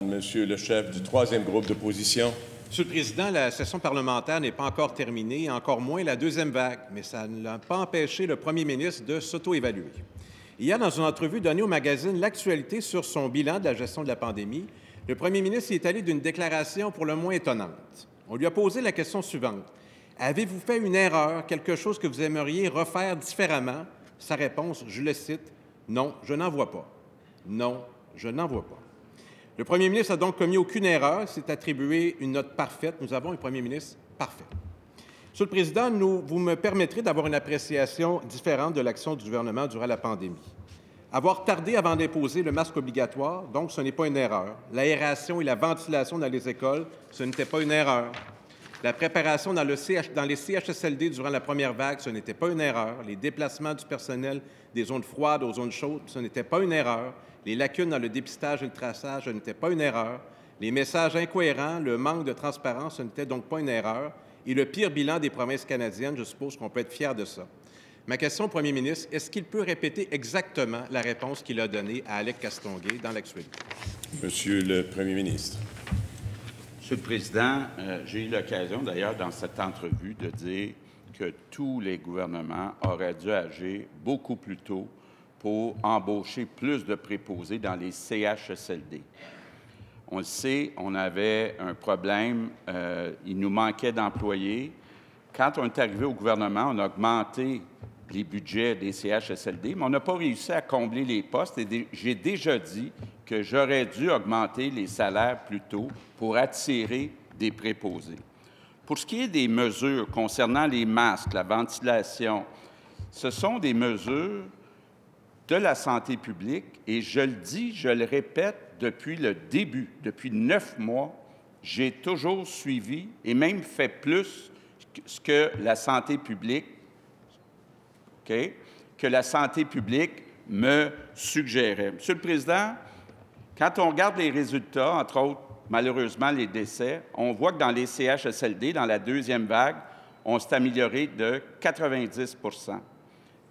Monsieur le chef du troisième groupe d'opposition. Monsieur le Président, la session parlementaire n'est pas encore terminée, encore moins la deuxième vague, mais ça ne l'a pas empêché le premier ministre de s'auto-évaluer. Hier, dans une entrevue donnée au magazine L'Actualité sur son bilan de la gestion de la pandémie, le premier ministre y est allé d'une déclaration pour le moins étonnante. On lui a posé la question suivante. Avez-vous fait une erreur, quelque chose que vous aimeriez refaire différemment? Sa réponse, je le cite, « Non, je n'en vois pas. Non, je n'en vois pas. » Le premier ministre n'a donc commis aucune erreur, s'est attribué une note parfaite. Nous avons un premier ministre parfait. Monsieur le Président, vous me permettrez d'avoir une appréciation différente de l'action du gouvernement durant la pandémie. Avoir tardé avant d'imposer le masque obligatoire, donc ce n'est pas une erreur. L'aération et la ventilation dans les écoles, ce n'était pas une erreur. La préparation dans les CHSLD durant la première vague, ce n'était pas une erreur. Les déplacements du personnel des zones froides aux zones chaudes, ce n'était pas une erreur. Les lacunes dans le dépistage et le traçage, ce n'était pas une erreur. Les messages incohérents, le manque de transparence, ce n'était donc pas une erreur. Et le pire bilan des provinces canadiennes, je suppose qu'on peut être fier de ça. Ma question au premier ministre, est-ce qu'il peut répéter exactement la réponse qu'il a donnée à Alec Castonguay dans l'Actualité? Monsieur le premier ministre. Monsieur le Président, j'ai eu l'occasion d'ailleurs dans cette entrevue de dire que tous les gouvernements auraient dû agir beaucoup plus tôt pour embaucher plus de préposés dans les CHSLD. On le sait, on avait un problème, il nous manquait d'employés. Quand on est arrivé au gouvernement, on a augmenté les budgets des CHSLD, mais on n'a pas réussi à combler les postes. Et j'ai déjà dit que j'aurais dû augmenter les salaires plus tôt pour attirer des préposés. Pour ce qui est des mesures concernant les masques, la ventilation, ce sont des mesures de la santé publique et je le dis, je le répète depuis le début, depuis 9 mois, j'ai toujours suivi et même fait plus ce que la santé publique, que la santé publique me suggérait. Monsieur le Président, quand on regarde les résultats, entre autres, malheureusement, les décès, on voit que dans les CHSLD, dans la deuxième vague, on s'est amélioré de 90 %.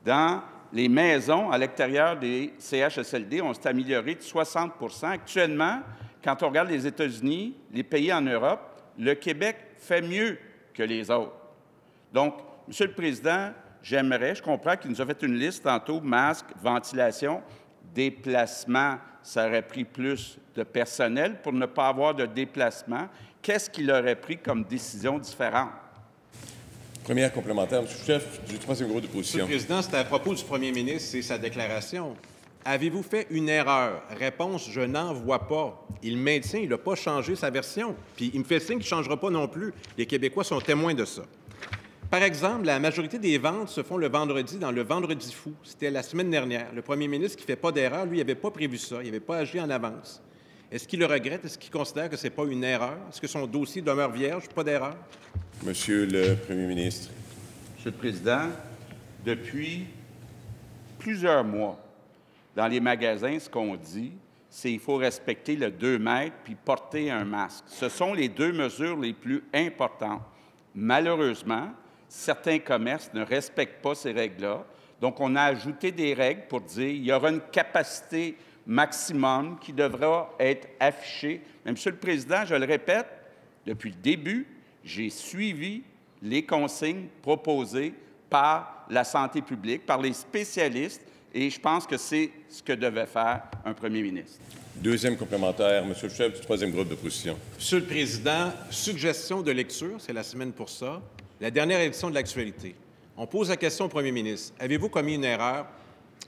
Dans les maisons à l'extérieur des CHSLD, on s'est amélioré de 60 %. Actuellement, quand on regarde les États-Unis, les pays en Europe, le Québec fait mieux que les autres. Donc, Monsieur le Président, je comprends qu'il nous a fait une liste tantôt, masques, ventilation, déplacement, ça aurait pris plus de personnel pour ne pas avoir de déplacement. Qu'est-ce qu'il aurait pris comme décision différente? Première complémentaire, Monsieur le chef du troisième groupe d'opposition. Monsieur le Président, c'est à propos du premier ministre, c'est sa déclaration. Avez-vous fait une erreur? Réponse, je n'en vois pas. Il maintient, il n'a pas changé sa version. Puis il me fait signe qu'il ne changera pas non plus. Les Québécois sont témoins de ça. Par exemple, la majorité des ventes se font le vendredi dans le Vendredi fou. C'était la semaine dernière. Le premier ministre qui ne fait pas d'erreur, lui, il n'avait pas prévu ça. Il n'avait pas agi en avance. Est-ce qu'il le regrette? Est-ce qu'il considère que ce n'est pas une erreur? Est-ce que son dossier demeure vierge? Pas d'erreur? Monsieur le premier ministre. Monsieur le Président, depuis plusieurs mois, dans les magasins, ce qu'on dit, c'est qu'il faut respecter le 2 mètres puis porter un masque. Ce sont les deux mesures les plus importantes. Malheureusement, certains commerces ne respectent pas ces règles-là. Donc, on a ajouté des règles pour dire qu'il y aura une capacité maximum qui devra être affichée. Mais, Monsieur le Président, je le répète, depuis le début, j'ai suivi les consignes proposées par la santé publique, par les spécialistes, et je pense que c'est ce que devait faire un premier ministre. Deuxième complémentaire, Monsieur le chef du troisième groupe d'opposition. Monsieur le Président, suggestion de lecture, c'est la semaine pour ça. La dernière édition de l'Actualité. On pose la question au premier ministre. Avez-vous commis une erreur?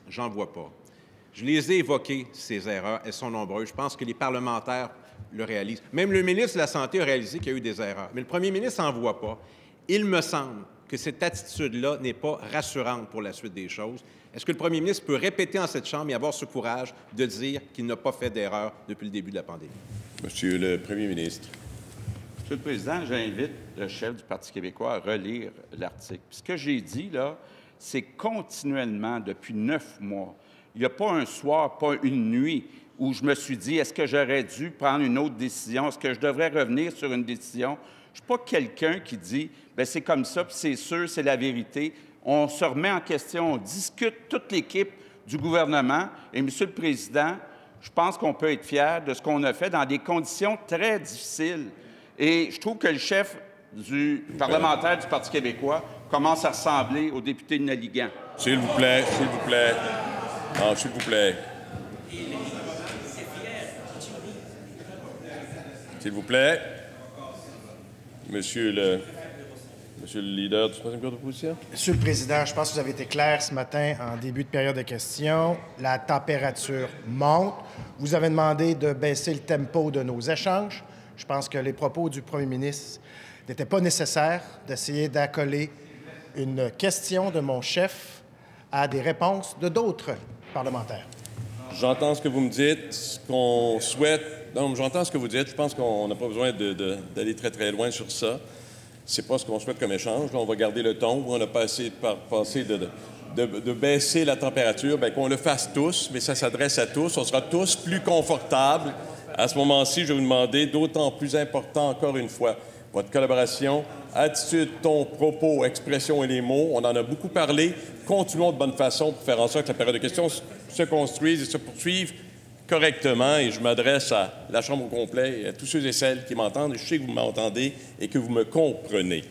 J'en vois pas. Je les ai évoquées, ces erreurs. Elles sont nombreuses. Je pense que les parlementaires le réalisent. Même le ministre de la Santé a réalisé qu'il y a eu des erreurs. Mais le premier ministre n'en voit pas. Il me semble que cette attitude-là n'est pas rassurante pour la suite des choses. Est-ce que le premier ministre peut répéter en cette Chambre et avoir ce courage de dire qu'il n'a pas fait d'erreur depuis le début de la pandémie? Monsieur le premier ministre. Monsieur le Président, j'invite le chef du Parti québécois à relire l'article. Ce que j'ai dit, là, c'est continuellement, depuis 9 mois, il n'y a pas un soir, pas une nuit, où je me suis dit, est-ce que j'aurais dû prendre une autre décision? Est-ce que je devrais revenir sur une décision? Je ne suis pas quelqu'un qui dit, bien, c'est comme ça, puis c'est sûr, c'est la vérité. On se remet en question, on discute toute l'équipe du gouvernement. Et, Monsieur le Président, je pense qu'on peut être fier de ce qu'on a fait dans des conditions très difficiles. Et je trouve que le chef du parlementaire du Parti québécois commence à ressembler au député de Naligan. S'il vous plaît, s'il vous plaît. Non, s'il vous plaît. S'il vous plaît. Monsieur le leader du troisième bureau d'opposition. Monsieur le Président, je pense que vous avez été clair ce matin en début de période de questions. La température monte. Vous avez demandé de baisser le tempo de nos échanges. Je pense que les propos du premier ministre n'étaient pas nécessaires, d'essayer d'accoler une question de mon chef à des réponses de d'autres parlementaires. J'entends ce que vous me dites, ce qu'on souhaite. Non, j'entends ce que vous dites. Je pense qu'on n'a pas besoin d'aller très, très loin sur ça. C'est pas ce qu'on souhaite comme échange. Là, on va garder le ton. On n'a pas essayé de baisser la température. Bien, qu'on le fasse tous, mais ça s'adresse à tous. On sera tous plus confortables. À ce moment-ci, je vais vous demander, d'autant plus important encore une fois, votre collaboration, attitude, ton, propos, expression et les mots. On en a beaucoup parlé. Continuons de bonne façon pour faire en sorte que la période de questions se construise et se poursuive correctement. Et je m'adresse à la Chambre au complet et à tous ceux et celles qui m'entendent. Je sais que vous m'entendez et que vous me comprenez.